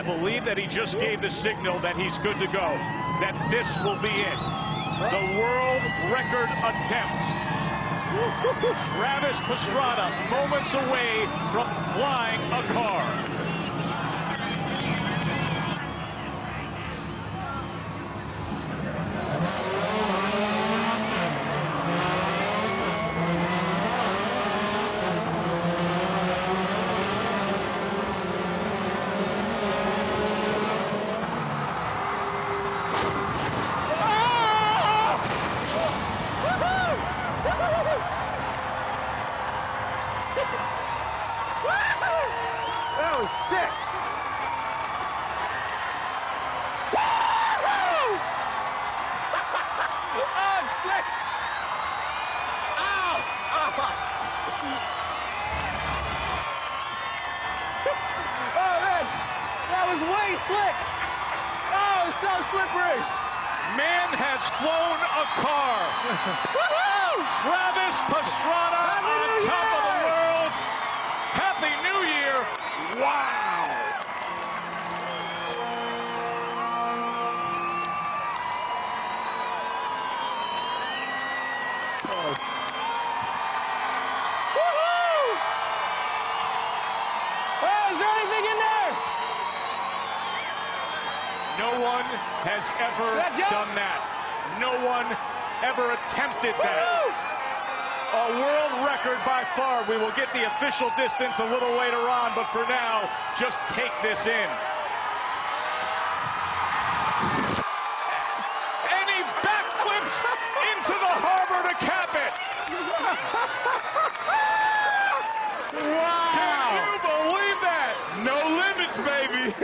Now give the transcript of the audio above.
I believe that he just gave the signal that he's good to go, that this will be it. The world record attempt. Travis Pastrana moments away from flying a car. That was sick. Oh, it's slick. Ow. Oh, man. That was way slick. Oh, it's so slippery. Man has flown a car. Travis Pastrana on top of the world. Happy New Year. Wow. Woohoo! Oh, is there anything in there? No one has ever done that. No one ever attempted that. A world record by far. We will get the official distance a little later on, but for now, just take this in. And he backflips into the harbor to cap it. Wow! Can you believe that? No limits, baby.